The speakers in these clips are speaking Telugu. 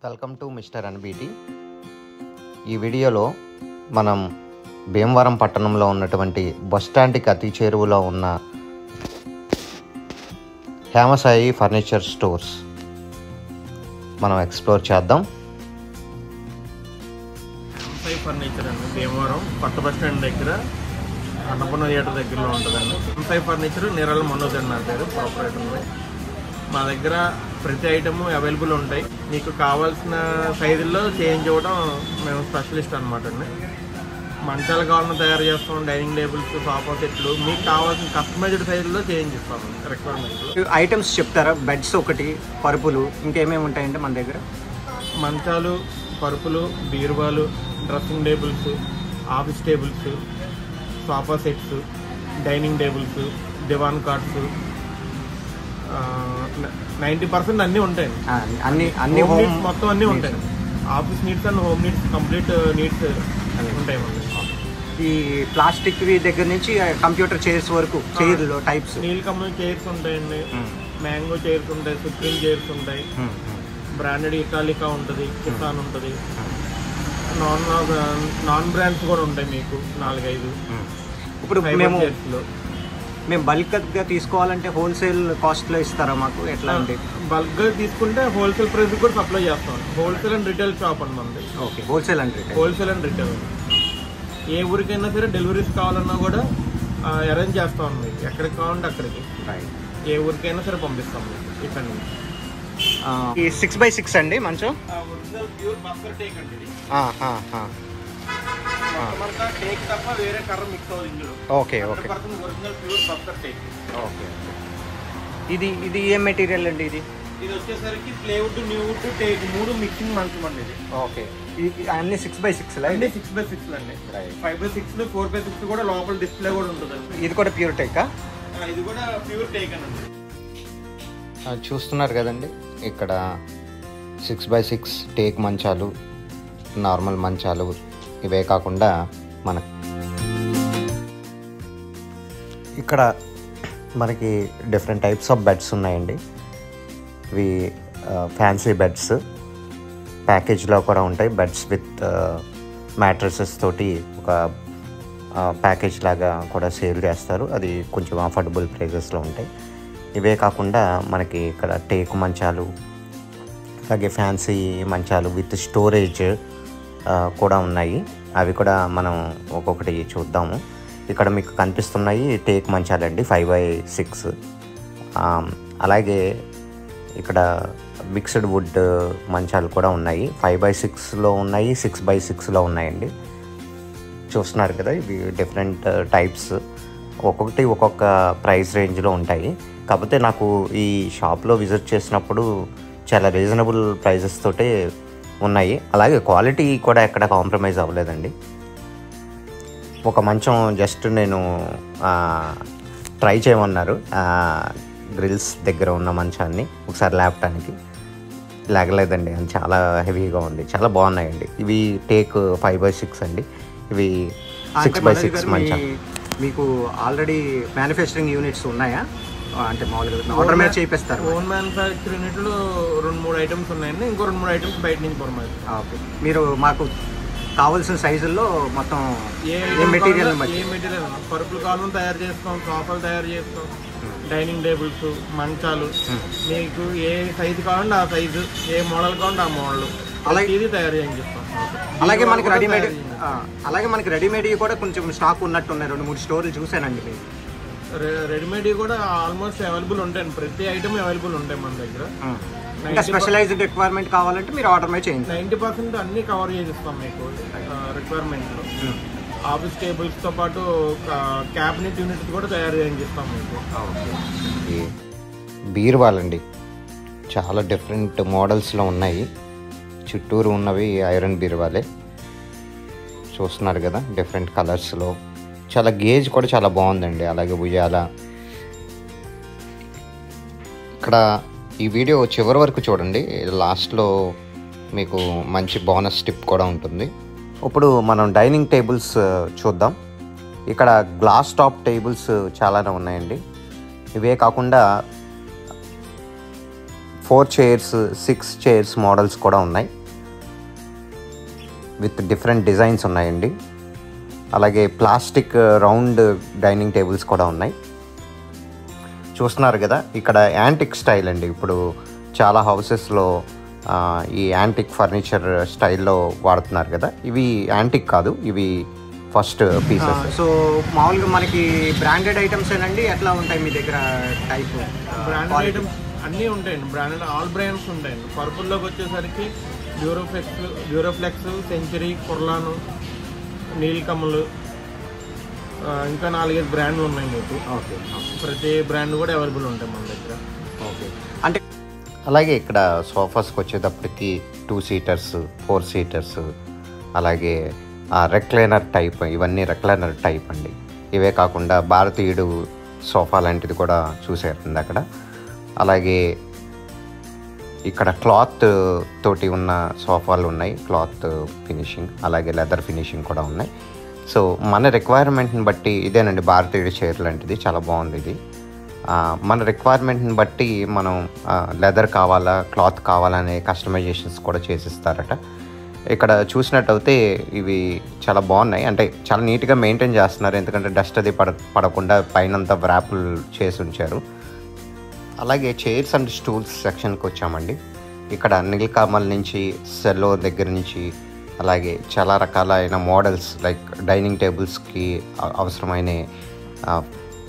Welcome to mister NBT. ఈ వీడియోలో మనం భీమవరం పట్టణంలో ఉన్నటువంటి బస్ స్టాండ్కి అతి చేరువలో ఉన్న హేమసాయి ఫర్నిచర్ స్టోర్స్ మనం ఎక్స్ప్లోర్ చేద్దాం. హేమసాయి ఫర్నిచర్ అండి, భీమవరం కొత్త బస్ స్టాండ్ దగ్గర అన్నపూర్ణ థియేటర్ దగ్గరలో ఉంటుందండి. హేమసాయి ఫర్నిచర్ నిరాల మనోజ్ అని నా పేరు, ప్రాపరేటర్. మా దగ్గర ప్రతి ఐటమ్ అవైలబుల్ ఉంటాయి. మీకు కావాల్సిన సైజుల్లో చేంజ్ అవ్వడం మేము స్పెషలిస్ట్ అనమాట అండి. మంచాలు కావాలన్నా తయారు చేస్తాం, డైనింగ్ టేబుల్స్, సోఫా సెట్లు, మీకు కావాల్సిన కస్టమైజ్డ్ సైజుల్లో చేంజ్ ఇస్తాం రిక్వైర్మెంట్లు. ఐటమ్స్ చెప్తారా? బెడ్స్ ఒకటి, పరుపులు, ఇంకేమేమి ఉంటాయండి మన దగ్గర? మంచాలు, పరుపులు, బీరువాలు, dressing tables, office tables, sofa sets, dining tables, divan cards, 90% అన్నీ ఉంటాయండి. అన్ని మొత్తం అన్నీ ఉంటాయి. Office needs and home needs, complete needs ఉంటాయి. ఈ ప్లాస్టిక్ దగ్గర నుంచి కంప్యూటర్ చైర్స్ వరకు, చైర్లో టైప్స్, నీల్ కంపెనీ చైర్స్ ఉంటాయండి, మ్యాంగో చైర్స్ ఉంటాయి, సుప్రీం చైర్స్ ఉంటాయి, బ్రాండెడ్ ఇటాలికా ఉంటుంది, కిసాన్ ఉంటుంది, నాన్ బ్రాండ్స్ కూడా ఉంటాయి మీకు 4-5. ఇప్పుడు మేము బల్క్గా తీసుకోవాలంటే హోల్సేల్ కాస్ట్లో ఇస్తారా మాకు? ఎట్లా అంటే బల్క్గా తీసుకుంటే హోల్సేల్ ప్రైస్ కూడా సప్లై చేస్తాం. హోల్సేల్ అండ్ రిటైల్ షాప్ అండి మనది. Okay, wholesale and retail. ఏ ఊరికైనా సరే డెలివరీస్ కావాలన్నా కూడా అరేంజ్ చేస్తాం అండి. ఎక్కడికి కావాలంటే అక్కడికి, ఏ ఊరికైనా సరే పంపిస్తాం ఇక్కడ నుంచి. ఈ 6x6 అండి మంచం ఒరిజినల్ ప్యూర్ బస్కర్ టేక్ అండి ఇది. టేక్ తప్ప వేరే కర్ర మిక్స్ అవుతుంది ఇందులో. ఓకే, ఒరిజినల్ ప్యూర్ బస్కర్ టేక్. ఓకే, ఇది ఏం మెటీరియల్ అండి? ఇది వచ్చేసరికి ప్లేవుడ్, న్యూవుడ్, టేక్ 3 మిక్సింగ్ మంచం అండి ఇది. ఓకే, అన్ని 6x6 అన్ని 6x6 అండి. 5x6, 4x6 కూడా లోపల డిస్ప్లే కూడా ఉంటుంది. ఇది కూడా ప్యూర్ టేకా? ఇది కూడా ప్యూర్ టేక్ అండి. చూస్తున్నారు కదండి, ఇక్కడ 6x6 టేక్ మంచాలు, నార్మల్ మంచాలు, ఇవే కాకుండా మనకి ఇక్కడ మనకి డిఫరెంట్ టైప్స్ ఆఫ్ బెడ్స్ ఉన్నాయండి. ఇవి ఫ్యాన్సీ బెడ్స్ ప్యాకేజ్లో కూడా ఉంటాయి. బెడ్స్ విత్ మ్యాట్రసెస్ తోటి ఒక ప్యాకేజ్ లాగా కూడా సేల్ చేస్తారు. అది కొంచెం అఫోర్డబుల్ ప్రైజెస్లో ఉంటాయి. ఇవే కాకుండా మనకి ఇక్కడ టేకు మంచాలు, అలాగే ఫ్యాన్సీ మంచాలు విత్ స్టోరేజ్ కూడా ఉన్నాయి. అవి కూడా మనం ఒక్కొక్కటి చూద్దాము. ఇక్కడ మీకు కనిపిస్తున్నాయి టేక్ మంచాలండి, 5x6. అలాగే ఇక్కడ మిక్స్డ్ వుడ్ మంచాలు కూడా ఉన్నాయి. 5x6లో ఉన్నాయి, 6x6లో ఉన్నాయండి. చూస్తున్నారు కదా, ఇవి డిఫరెంట్ టైప్స్, ఒక్కొక్కటి ఒక్కొక్క ప్రైస్ రేంజ్లో ఉంటాయి. కాకపోతే నాకు ఈ షాప్లో విజిట్ చేసినప్పుడు చాలా రీజనబుల్ ప్రైజెస్ తోటే ఉన్నాయి. అలాగే క్వాలిటీ కూడా ఎక్కడ కాంప్రమైజ్ అవ్వలేదండి. ఒక మంచం జస్ట్ నేను ట్రై చేయమన్నారు, గ్రిల్స్ దగ్గర ఉన్న మంచాన్ని ఒకసారి లేపటానికి. లేగలేదండి, అది చాలా హెవీగా ఉంది. చాలా బాగున్నాయండి. ఇవి టేక్ 5x6 అండి. ఇవి 6x6 మంచాలు. మీకు ఆల్రెడీ మ్యానుఫ్యాక్చరింగ్ యూనిట్స్ ఉన్నాయా? అంటే మామూలుగా ఆర్డర్ మీద చేయిస్తారు? ఓన్ మ్యానుఫ్యాక్చర్ యూనిట్లు 2-3 ఐటమ్స్ ఉన్నాయండి. ఇంకో 2-3 ఐటమ్స్ బయట నుంచి కొనమాట. ఓకే, మీరు మాకు కావాల్సిన సైజుల్లో మొత్తం ఏ మెటీరియల్ పరుపులు కావాలని తయారు చేస్తాం, సోఫాలు తయారు చేస్తాం, డైనింగ్ టేబుల్స్, మంచాలు, మీకు ఏ సైజు కావాలంటే ఆ సైజు, ఏ మోడల్ కావాలంటే ఆ మోడల్, అలాగే ఇది తయారు చేస్తాం. అలాగే మనకి రెడీమేడ్ కూడా కొంచెం స్టాక్ ఉన్నట్టున్నాయి. 2-3 స్టోర్లు చూసానండి. మీరు రెడీమేడ్ కూడా ఆల్మోస్ట్ అవైలబుల్ ఉంటాయండి. ప్రతి ఐటమ్ అవైలబుల్ ఉంటాయి మన దగ్గర. ఇంకా స్పెషలైజ్డ్ రిక్వైర్మెంట్ కావాలంటే మీరు ఆర్డర్ మీద చేయండి. 90% అన్ని కవర్ చేసిస్తాం మీకు రిక్వైర్మెంట్లో. ఆఫీస్ టేబుల్స్తో పాటు క్యాబినెట్ యూనిట్స్ కూడా తయారు చేయిస్తాం మీకు. బీరువాలండి, చాలా డిఫరెంట్ మోడల్స్లో ఉన్నాయి. చుట్టూరు ఉన్నవి ఐరన్ బీరువాలే. చూస్తున్నారు కదా, డిఫరెంట్ కలర్స్లో. చాలా గేజ్ కూడా చాలా బాగుందండి. అలాగే ఉయ్యాల. ఇక్కడ ఈ వీడియో చివరి వరకు చూడండి, లాస్ట్లో మీకు మంచి బోనస్ టిప్ కూడా ఉంటుంది. ఇప్పుడు మనం డైనింగ్ టేబుల్స్ చూద్దాం. ఇక్కడ గ్లాస్ టాప్ టేబుల్స్ చాలానే ఉన్నాయండి. ఇవే కాకుండా 4 చైర్స్ 6 చైర్స్ మోడల్స్ కూడా ఉన్నాయి. విత్ డిఫరెంట్ డిజైన్స్ ఉన్నాయండి. అలాగే ప్లాస్టిక్ రౌండ్ డైనింగ్ టేబుల్స్ కూడా ఉన్నాయి. చూస్తున్నారు కదా, ఇక్కడ యాంటిక్ స్టైల్ అండి. ఇప్పుడు చాలా హౌసెస్లో ఈ యాంటిక్ ఫర్నిచర్ స్టైల్లో వాడుతున్నారు కదా. ఇవి యాంటిక్ కాదు, ఇవి ఫస్ట్ పీసెస్. సో మామూలుగా మనకి బ్రాండెడ్ ఐటమ్స్ ఏనండి, ఎట్లా ఉంటాయి మీ దగ్గర టైప్? బ్రాండెడ్ ఐటమ్స్ అన్నీ ఉంటాయండి. బ్రాండెడ్ ఆల్ బ్రాండ్స్ ఉంటాయండి. పర్పుల్లోకి వచ్చేసరికి డ్యూరోఫ్లెక్స్, సెంచరీ, కుర్లాను, నీల్కమల్, ఇంకా 4-5 బ్రాండ్లు ఉన్నాయి మీకు. ఓకే, ప్రతి బ్రాండ్ కూడా అవైలబుల్ ఉంటాయి మన దగ్గర. ఓకే. అంటే అలాగే ఇక్కడ సోఫాస్కి వచ్చేటప్పటికి 2 సీటర్స్ 4 సీటర్స్, అలాగే రెక్లైనర్ టైప్, ఇవన్నీ రెక్లైనర్ టైప్ అండి. ఇవే కాకుండా భారతీయుడు సోఫా లాంటిది కూడా చూసేస్తుంది అక్కడ. అలాగే ఇక్కడ క్లాత్ తోటి ఉన్న సోఫాలు ఉన్నాయి, క్లాత్ ఫినిషింగ్, అలాగే లెదర్ ఫినిషింగ్ కూడా ఉన్నాయి. సో మన రిక్వైర్మెంట్ని బట్టి ఇదేనండి భారతీయుడు చైర్ లాంటిది, చాలా బాగుంది ఇది. మన రిక్వైర్మెంట్ని బట్టి మనం లెదర్ కావాలా, క్లాత్ కావాలా అనే కస్టమైజేషన్స్ కూడా చేసిస్తారట. ఇక్కడ చూసినట్టయితే ఇవి చాలా బాగున్నాయి, అంటే చాలా నీట్గా మెయింటైన్ చేస్తున్నారు. ఎందుకంటే డస్ట్ అది పడకుండా పైనంతా వ్రాపులు చేసి ఉంచారు. అలాగే చైర్స్ అండ్ స్టూల్స్ సెక్షన్కి వచ్చామండి. ఇక్కడ నీల్కమల్ నుంచి, సెల్లో దగ్గర నుంచి, అలాగే చాలా రకాలైన మోడల్స్ లైక్ డైనింగ్ టేబుల్స్కి అవసరమైన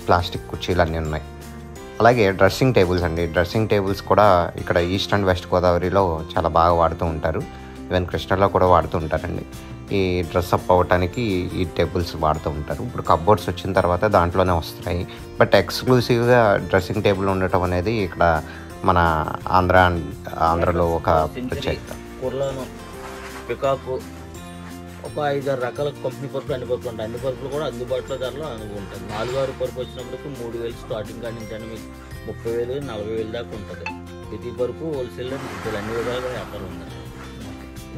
ప్లాస్టిక్ కుర్చీలు అన్నీ ఉన్నాయి. అలాగే డ్రెస్సింగ్ టేబుల్స్ అండి. డ్రెస్సింగ్ టేబుల్స్ కూడా ఇక్కడ ఈస్ట్ అండ్ వెస్ట్ గోదావరిలో చాలా బాగా వాడుతూ ఉంటారు. ఈవెన్ కృష్ణలో కూడా వాడుతూ ఉంటారండి. ఈ డ్రెస్అప్ అవ్వటానికి ఈ టేబుల్స్ వాడుతూ ఉంటారు. ఇప్పుడు కప్బోర్డ్స్ వచ్చిన తర్వాత దాంట్లోనే వస్తాయి. బట్ ఎక్స్క్లూసివ్గా డ్రెస్సింగ్ టేబుల్ ఉండటం అనేది ఇక్కడ మన ఆంధ్రలో ఒక ప్రత్యేకత. కుర్లాను, పికాకు, ఒక 5-6 రకాల కంపెనీ పరుపులు, అన్ని పరుపులు ఉంటాయి. అన్ని పరుపులు కూడా అందుబాటులో ధరలో ఉంటుంది. 4-6 పరుపు వచ్చినప్పటికి 3,000 స్టార్టింగ్ కానీ నుంచి మీకు 30,000 40,000 దాకా ఉంటుంది. ప్రతి పరుపు హోల్సేల్లో మీకు అన్ని విధాలుగా వ్యాపారం ఉంది.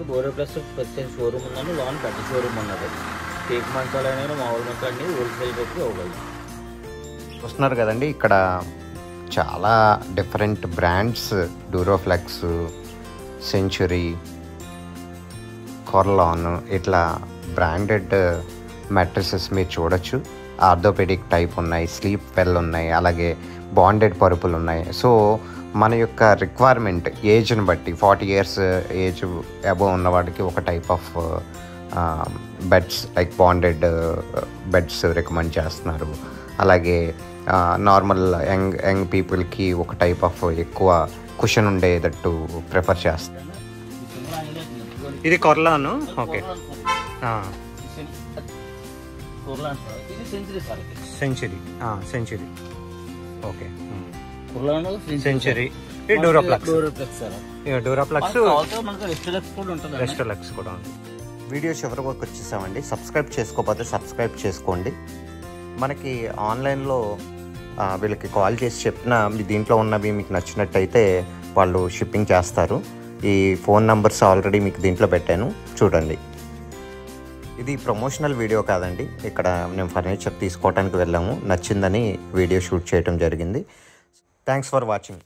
బోరోప్లస్ ప్రత్యేక షోరూమ్ ఉందని, లోన్ పెద్ద షోరూమ్ ఉన్నది. కేక్ మంచాలైనా మామూలు మంచాలు అన్నీ హోల్సేల్ పెట్టి ఇవ్వగలదు. చూస్తున్నారు కదండి, ఇక్కడ చాలా డిఫరెంట్ బ్రాండ్స్, డ్యూరోఫ్లెక్స్, సెంచురీ, కొర్లాన్, ఇట్లా బ్రాండెడ్ మ్యాట్రిసెస్ మీరు చూడొచ్చు. ఆర్థోపెడిక్ టైప్ ఉన్నాయి, స్లీప్ వెల్ ఉన్నాయి, అలాగే బాండెడ్ పరుపులు ఉన్నాయి. సో మన యొక్క రిక్వైర్మెంట్ ఏజ్ని బట్టి 40 years ఏజ్ అబోవ్ ఉన్నవాడికి ఒక type of beds like bonded beds recommend చేస్తున్నారు. అలాగే నార్మల్ యంగ్ పీపుల్కి ఒక టైప్ ఆఫ్ ఎక్కువ కుషన్ ఉండేటట్టు ప్రిఫర్ చేస్తారు. ఇది కొర్లాను. Okay, century. Century, okay. Century, Duroplex Restolex కూడా ఉంది. వీడియో చివరి వరకు వచ్చేసామండి. సబ్స్క్రైబ్ చేసుకోకపోతే సబ్స్క్రైబ్ చేసుకోండి. మనకి ఆన్లైన్లో వీళ్ళకి కాల్ చేసి చెప్పిన దీంట్లో ఉన్నవి మీకు నచ్చినట్టయితే వాళ్ళు షిప్పింగ్ చేస్తారు. ఈ ఫోన్ నంబర్స్ ఆల్రెడీ మీకు దీంట్లో పెట్టాను, చూడండి. ఇది ప్రమోషనల్ వీడియో కాదండి. ఇక్కడ మేము ఫర్నిచర్ తీసుకోవడానికి వెళ్ళాము, నచ్చిందని వీడియో షూట్ చేయడం జరిగింది. Thanks for watching.